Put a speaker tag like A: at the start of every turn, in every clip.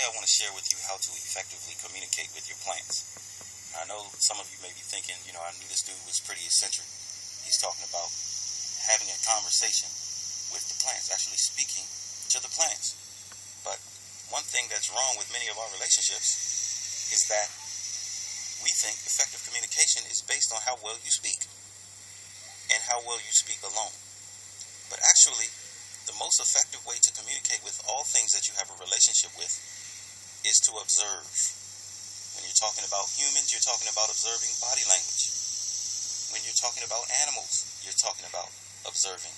A: Today I want to share with you how to effectively communicate with your plants. I know some of you may be thinking, I knew this dude was pretty eccentric. He's talking about having a conversation with the plants, actually speaking to the plants. But one thing that's wrong with many of our relationships is that we think effective communication is based on how well you speak and how well you speak alone. But actually, the most effective way to communicate with all things that you have a relationship with is to observe. When you're talking about humans, you're talking about observing body language. When you're talking about animals, you're talking about observing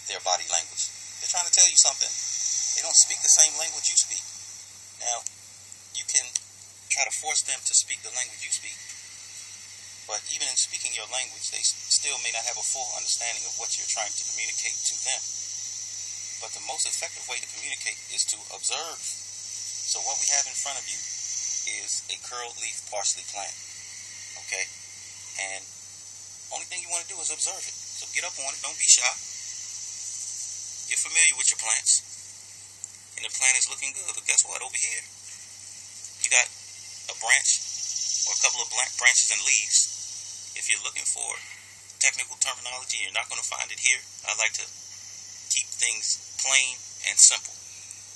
A: their body language. They're trying to tell you something. They don't speak the same language you speak. Now, you can try to force them to speak the language you speak, but even in speaking your language, they still may not have a full understanding of what you're trying to communicate to them. But the most effective way to communicate is to observe. So what we have in front of you is a curled leaf parsley plant. Okay? And only thing you want to do is observe it. So get up on it. Don't be shy. You're familiar with your plants. And the plant is looking good. But guess what? Over here, you got a branch or a couple of branches and leaves. If you're looking for technical terminology, you're not going to find it here. I like to keep things plain and simple.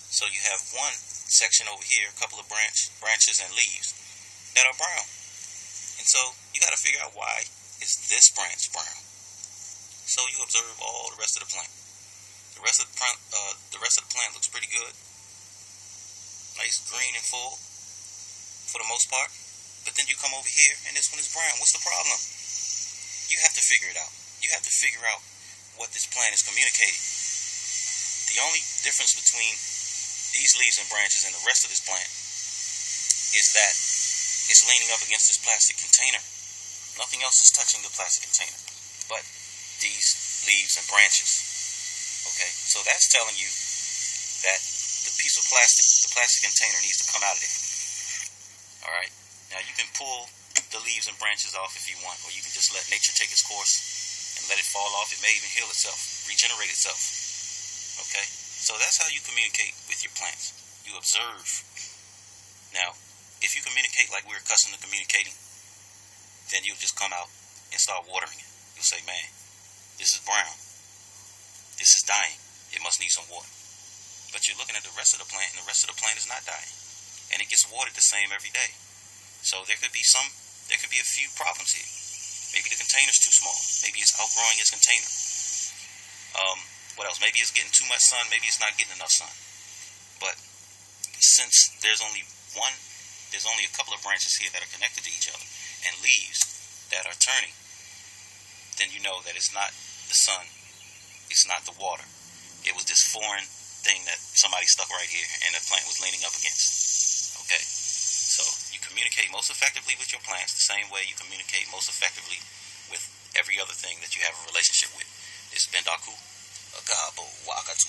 A: So you have one section over here, a couple of branches and leaves that are brown. And so you got to figure out, why is this branch brown? So you observe all the rest of the plant. The rest of the plant looks pretty good. Nice green and full for the most part. But then you come over here and this one is brown. What's the problem? You have to figure it out. You have to figure out what this plant is communicating. The only difference between these leaves and branches and the rest of this plant is that it's leaning up against this plastic container. Nothing else is touching the plastic container but these leaves and branches. Okay, so that's telling you that the piece of plastic, the plastic container, needs to come out of there. Alright, now you can pull the leaves and branches off if you want, or you can just let nature take its course and let it fall off. It may even heal itself, regenerate itself. Okay, so that's how you communicate with your plants. You observe. Now, if you communicate like we're accustomed to communicating, then you'll just come out and start watering it. You'll say, man, this is brown. This is dying. It must need some water. But you're looking at the rest of the plant, and the rest of the plant is not dying. And it gets watered the same every day. So there could be a few problems here. Maybe the container's too small. Maybe it's outgrowing its container. What else? Maybe it's getting too much sun. Maybe it's not getting enough sun. But since there's only a couple of branches here that are connected to each other and leaves that are turning, then you know that it's not the sun, it's not the water. It was this foreign thing that somebody stuck right here and the plant was leaning up against. Okay, so you communicate most effectively with your plants the same way you communicate most effectively with every other thing that you have a relationship with. This is Ben Daku, Agabo Wakatu.